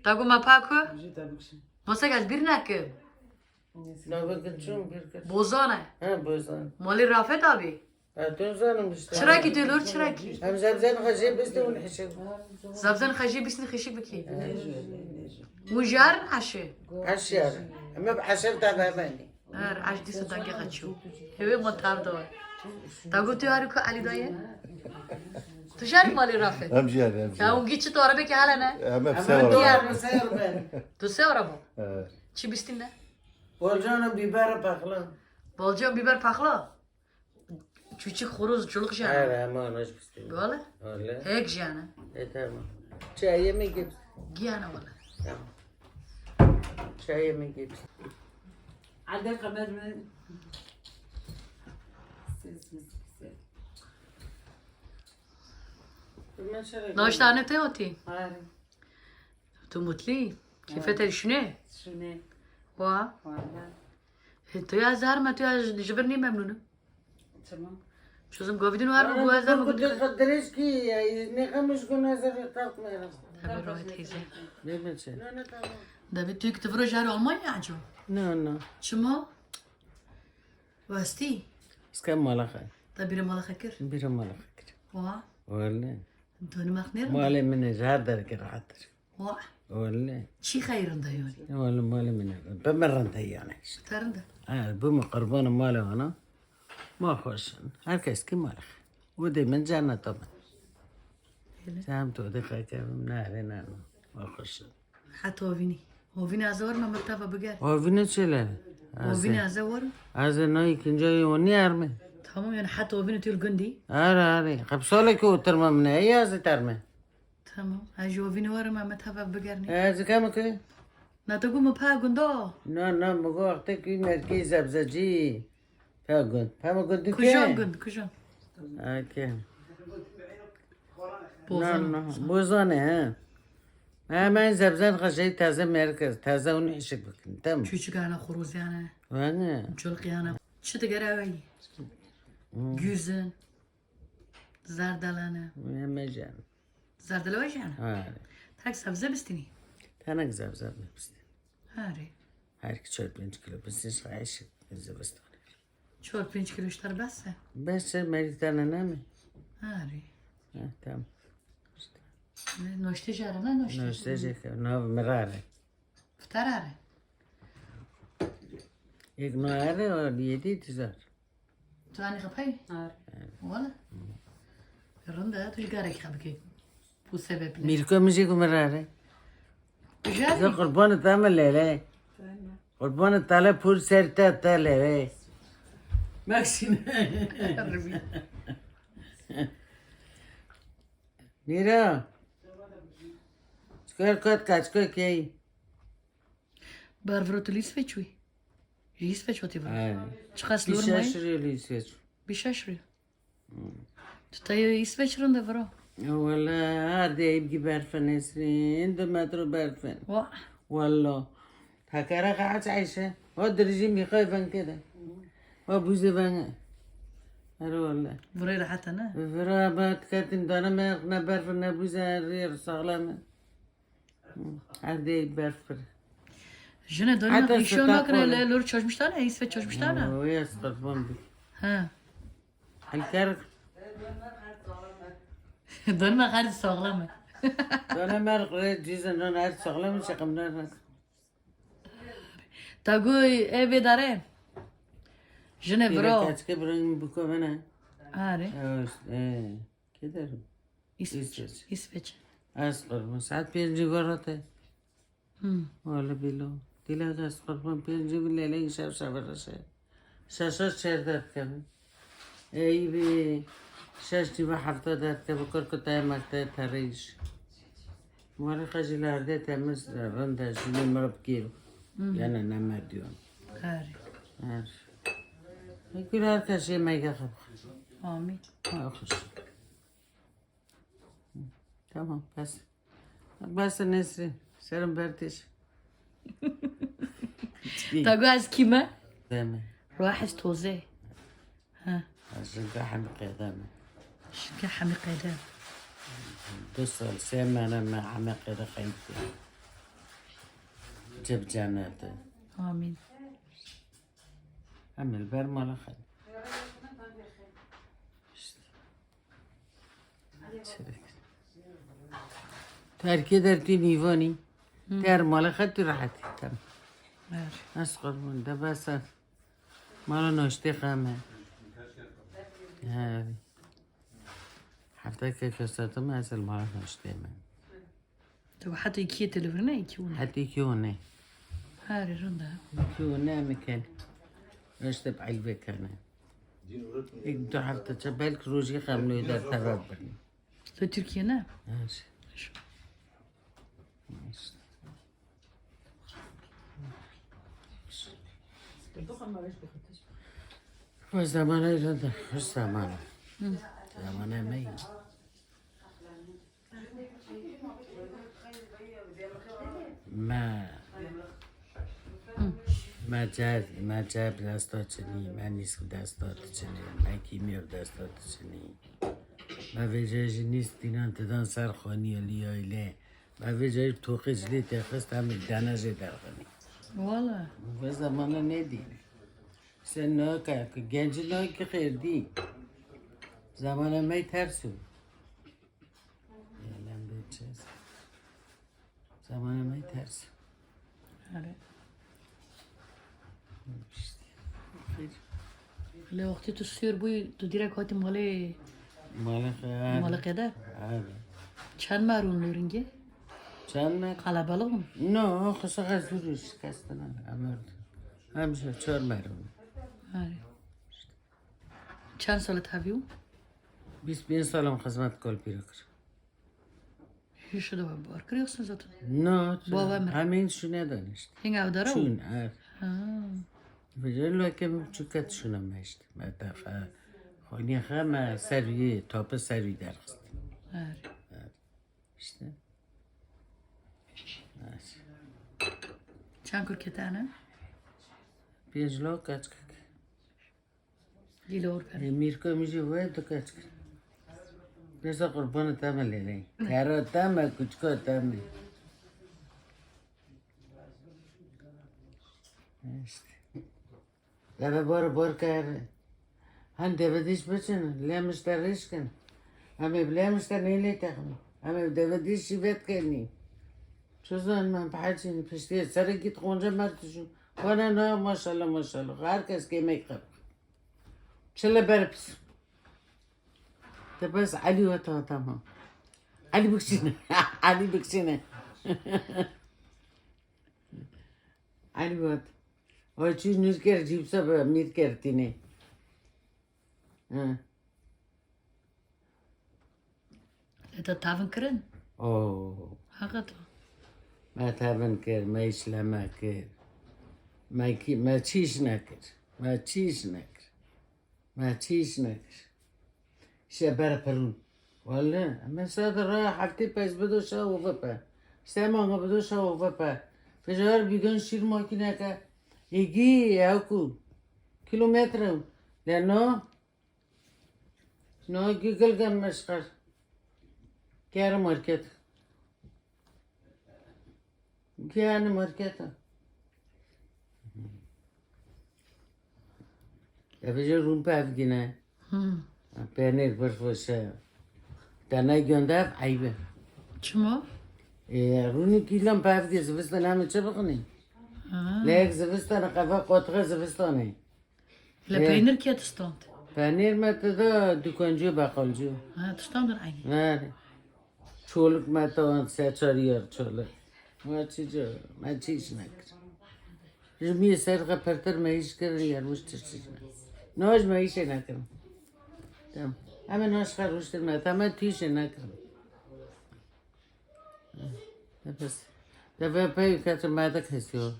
تاگو ما پاکو جيت أبكشي مسك از بیر نکه لا بگن چون برکت بوزانه ها بازن مالی رافت آبی اتون زنم بشته چرا کی تلور چرا کی هم زبزن خشي بسته ونحشك زبزن خشی بیسن خشی بکی مجار عشه عشر اما بعشر تبع بني عش دی سودانگه خچو هوی مطار دوار تاگو تو یارو که علی دایه تو شاری مالی رافت همجير که اون گیچه تو عربه که حالا نه اما اما بسوا دور مسير بني تو سه عربه چی بیستین نه والجانا بيبار بخلا بالجان بیبر پخلا چوچی خروز چلق جانه لا ما ناش بسته والا ولا هيك جانه ايه تمام شاي ميجيب گیانه والا تمام شاي ميجيب عندك قمر من ما شري ناشتانه ته هاتی هاري تو مطلی کیفت شنه شنو وا والله تو یا زهر ما تو یا جبرنی ممنونه تمام شوزم گاویدون وارم انا گوازم زعما گفت كنت قدريش كي نخمش كنا زر طاق ميرا تمام روحت هیزه بيمشي لا لا تمام دبی توی که تفرج هر آلمانیا عجو لا لا شما واستی اسكان مالخا تبیر مال خکر بيرا مالخا وا ولا دونی مخنیر مالي من جهر درك راحتر وا ولا چی خیرن دایونی ولا مالي من بمرن تيانا ترنده بم قربان مالي انا ما خوش هركس كي مالخ ودي من جانا طبعا سام تو دخل كم نارنا ما خوش حتی هوینی هوینی ازور ما مرتبه بگر وفينا شلا هوینی ازور هذا ناي كنجاي وني ارمي تمام يعني حتی هوینی توی الگندی اري خبصولك وترمى من هي هذا ترمى تمام هجی هوینی ورم ما مرتبه بگرنی هذا كم كي نتاگو ما پا گندا نا بقول وقتك مركز زبزجي فاقول فما قلت کجان گند کجان اوكي بوزان بوزانه ها من زبزن خشي تازه مركز تازه ونحشك بكن تم چوچگانه خروزیانه وانا جلقیانه چه تگره اوی گوزن زردلانه ما جان زردلوی جانه هاري تاک سبزه بستینی تانا زبزب بس هاری هارك 4-5 كيلو بس ايش عايش زبستانه 4-5 کیلوشتر بسه بس مريتانا نامي هاری تمام نوشته جاره نه نوشته نوستجيك نو مرارة فتراره एक नोआरे और ये थी تزار تو انی خپی هاري والا رنده توی گاره که بکی بو سبب لی ميركو مشي كو مرارة ذا جاری قربان تعمل ليلة قربان تعالى فول سرتا تعالى ماكسين ميرا سكر كات كاتشكو كي برفرو تو لیس فچوی لیس فچو تی برو چخاص لور بيشا مای شري ليسيش بیشش ری تو تایو اسفچ رنده برو ولا هذا يبقي بارفن نسرين دو مترو بارفن وا والله هكذا قاعد عايشة هو الرجيم يخايفن كده هو بوزي فن هلو والله برای راحت نه فرابات كاتن دانا ما نبرف نبوزا رير صغلامة هذا برفر جنه دانی حتی خیشو ستاق نکنه ولا. لور چاشمشتانه اسفچ چاشمشتانه ويا سقطان بي ها الكرك دانی ما خرد ساغلمه دانا مرق ريد جيزا دانا هاد صغلامة شقمنا راس تاگوی ایوی داره جنه برو كاتش كبرن بكو منا آره ايه كده اسفچ اسفچ. اسفچ أسقر ساعات بينجي قرطة ولا بيلو تلا أسقر من بينجي بالليل شاف شاف الرشا شاشات شردات كم أي بي شاشتي بحرطة دات كم كركتا مكتا تريش مرة خجل هردي تمس رندا شنو مرب كيلو يعني أنا ما ديون آره عارف يقول هذا شيء ما يخاف آمین ما أخش تمام بس نسري سرم برتش تاگو از کیمه دامي راحش توزه ها عشان حمقي دامي شكا حمي قيدان دوصل سيما أنا ما حمقي رقيتي جب جنته آمین. عمل بر مال خیلی ترکیه در تی نیوانی در مال خیلی راحتی تم آره. از قربون ده بس مال ناشته خمه هفته که کساتم اصل مال ناشته من تو حتی یکی تلفنه یکی اونه. حتی کیونه آره رنده. کیونه میکن ناشته بعیل بکنه یک دو هفته چه بلک روزی خملوی در طرف بریم تو ترکیه نه؟ ماشي خوش زمانه ایران خوش زمانه زمانه می ما جب دستات چنی من نیست دستات چنی من کیمیا دستات چنی ما وجهش نیست دینان تدان سرخانی علی آیله ما وجهش توقیش لی تخست همه دانجه درخانی والا. و زمانه ندی سن نه که گنج نه که خیر دی زمانه می ترسو یالم به چیز زمانه می ترسو آره. ولی وقتی تو سیر بوی تو دیره کاتی ماله مال قدر آره چند مارون لورنگه؟ چند نه قلبالغون. نه خسته غزوری شکسته نه امرد همشه 4 مرون آره. چند سالت هفیو؟ 25 سالم خدمت کل پیرو کرد هی شده با بار کری اصلا زاتون؟ نه بابا من. همین شونه دانشت هنگ او داره؟ چون آره آه. بجای لکه چوکت شونم مشت ما دفعه خانی خم سروی تاپ سروی درخست آره. işte چند کر کتانه؟ 5 لو kaç kak گیلور پر. Mirko میشه باید تو kaç kak بسا قربان تمه لیلی ترا تمه کچکا تمه işte دبه بار کرده هم دبه دیش بچنه لیمشتر ریش کن همه بلیمشتر نیلی تخمی همه دبه دیش شیبت کنی چوزان من پحچینی پشتی سره گیت خونجا مرتشون وانا نه ماشالله ماشالله هر کس که میقب شله برپس بس علی و تا تمام علی بکشینه علی بکشینه علی بود وای چیز نیز کرد جیبسا به میر کردینه تا تاون کرن؟ اوه حقا تو. ما تابن کرد ما اسلامه کرد ما چیش نکرد ما چیش نکرد شبر پرون والا اما ساده راه هفته پس بدو شا و بپا سمانگا بدو شا و بپا فجار بیگن شیر ماکینه که ایگی اوکو کیلومتر لانو نو گیگل گم مشقر کار مارکت گیان مارکت فجار روم پا افگینه peynir برفوشه تنها گنداب عیبه چما؟ رونی کیلم پافدی زبستان همه چه بخونی؟ لیک زبستان قفا قطقه زبستانه لا peynir که تستاند؟ پنیر متدا دکانجو بقالجو تستاند در عینی. نه چولک متدا 3-4 یار چولک ما چیش نکر جمی سرقه پرتر مایش کردن یار مشتش چیش نکر ناش مایش نکرم تمام همه ناش خروشتر نه تمام تیشه نکرم بس دفعه پای کتر ماده کسیو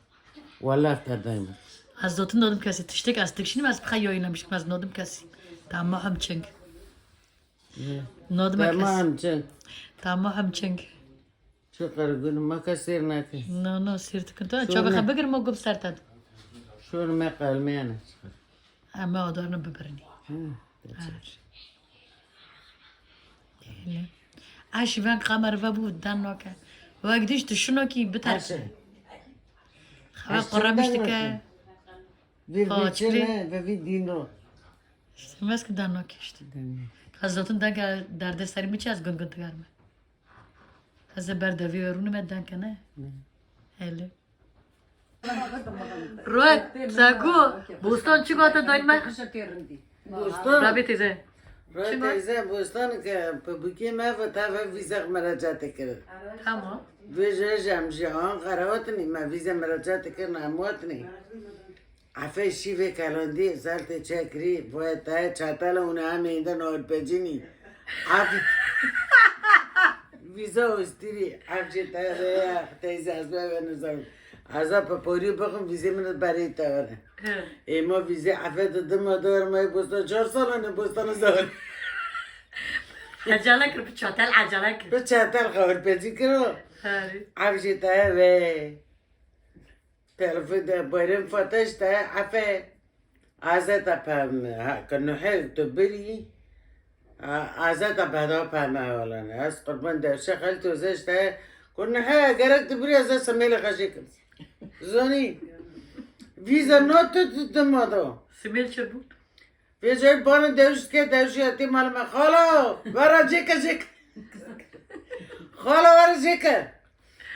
والله افتادیم از دوتون دادم کسی تشتک از تکشینیم از بخواه یایی نمیشکم از نادم کسی تمام هم چنگ نادم کسی تمام چن تمام چنگ چه قرگون ما کسیر نکن نه سیرت کن تو چا بخواه بگر ما گب سرتد شور ما قلمیانه اما آدارنم ببرنی اشی ون قمر و بود دن ناکه و اگدیش تو شنو کی بترسه خواهی قرمشتی که Bir Façlı. biçene ve bir dino. سمس که دانا کشتی از زاتون دنگ درد سری میچه از گنگن تگرمه از بردوی ورونه مدن کنه هلی روی زگو بوستان چی گاته داین من Bostan. رابی تیزه Roy teyze bostan ke buki me ve ta ve vize meracat kir. تمام Vize jamji Ankara ni me vize meracat kir namot ni. Afe şive kalandi zalte çekri bu ta çatala una amenda not pejini. Afe vize ostiri avcı ta ya teyze az be nazar. Azap papori bakın vize mi bari ta var. Ema vize afe dedim adar may bostan 4 salanı bostan zar. عجله کر به چاتل عجله کر تو چطور خبر پیچی کرو؟ هری عفشی تاه و تلفن ده باید فتش تاه عفه ازت پم کنه حیف تو بری ازت پیدا پم اولانه از قربان در شغل تو زش تاه کنه ها گرک تو بری ازت سمیل خشی کن زنی ویزا نوت تو تمادو سمیل چه بود؟ ویزا بانه دوست که دوستی اتی مال ما خاله برا جیکه خاله برا جیکه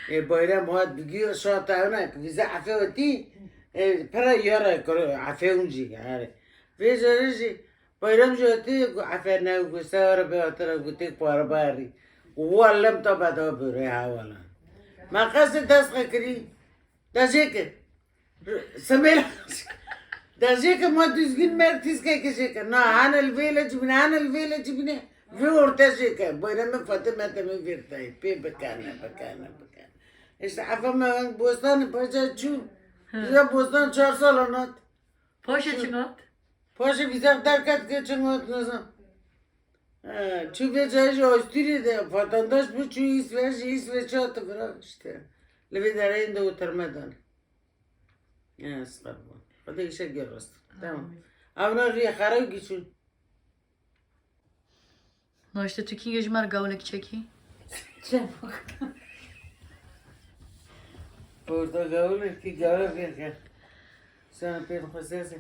bayram hat bugün şartlarına vize afeti para yara afeunci yani vize bayram joti afena gusar be atara gutek para bari wallam tabada böyle havalan makası tasqakri dajek samel dajek ma düzgün mertiz ke na hanel village bine ve orta şeke bayram fatime temi vertay pe bekana İşte afamın bostan paşa çu. Bize bostan 4 sal anlat. پاشه چی گفت؟ Paşa bize derkat geçen ot nazım. Çu ve çaycı Avusturya'da vatandaş bu çu İsveç'e attı bırak işte. Levidarayın da oturmadan. Ya sıkar bu. O da işe görürüz. Tamam. Avna riya karav geçin. ناشته تو کی یجمر گاولک چکی؟ Portakal ki gavur bir. Sana bir hosese.